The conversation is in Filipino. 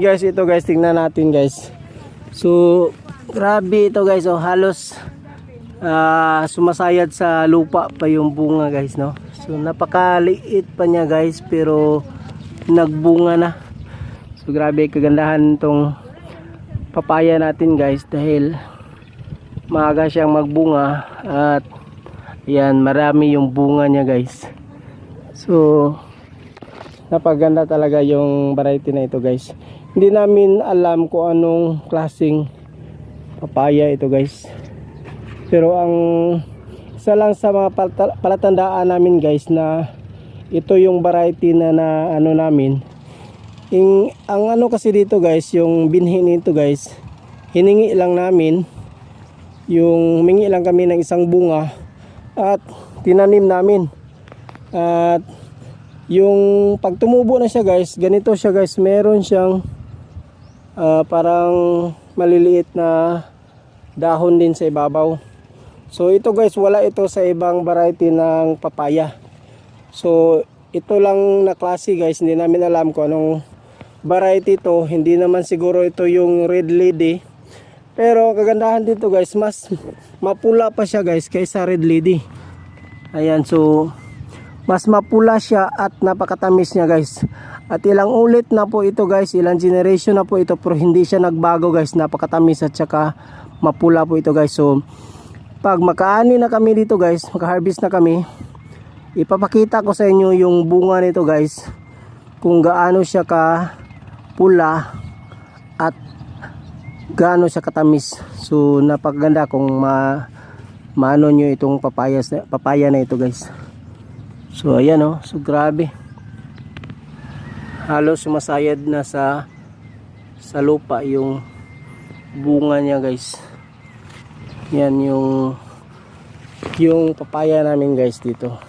Guys, ito guys, tingnan natin guys. So, grabe ito guys, oh, halos sumasayad sa lupa pa yung bunga guys, no? So, napakaliit pa niya guys, pero nagbunga na. So, grabe kagandahan tong papaya natin guys, dahil maaga siyang magbunga at yan, marami yung bunga niya guys. So, napaganda talaga yung variety na ito guys. Hindi namin alam kung anong klaseng papaya ito guys, pero ang isa lang sa mga palatandaan namin guys na ito yung variety na ano namin, ang ano kasi dito guys, yung binhi nito guys, hiningi lang namin, yung humingi lang kami ng isang bunga at tinanim namin. At yung pag tumubo na siya guys, ganito siya guys, meron siyang parang maliliit na dahon din sa ibabaw. So ito guys, wala ito sa ibang variety ng papaya. So ito lang na klase guys, hindi namin alam kung anong variety ito. Hindi naman siguro ito yung red lady, pero kagandahan dito guys, mas mapula pa siya guys kaysa red lady. Ayan, so mas mapula siya at napakatamis niya guys. At ilang ulit na po ito guys, ilang generation na po ito, pero hindi siya nagbago guys. Napakatamis at saka mapula po ito guys. So pag makaani na kami dito guys, maka-harvest na kami, ipapakita ko sa inyo yung bunga nito guys, kung gaano siya ka pula at gaano siya katamis. So napakaganda kung maano nyo itong papaya na ito guys. So ayan, oh, so grabe, halos sumasayad na sa lupa yung bunga niya guys. Yan yung papaya namin guys dito.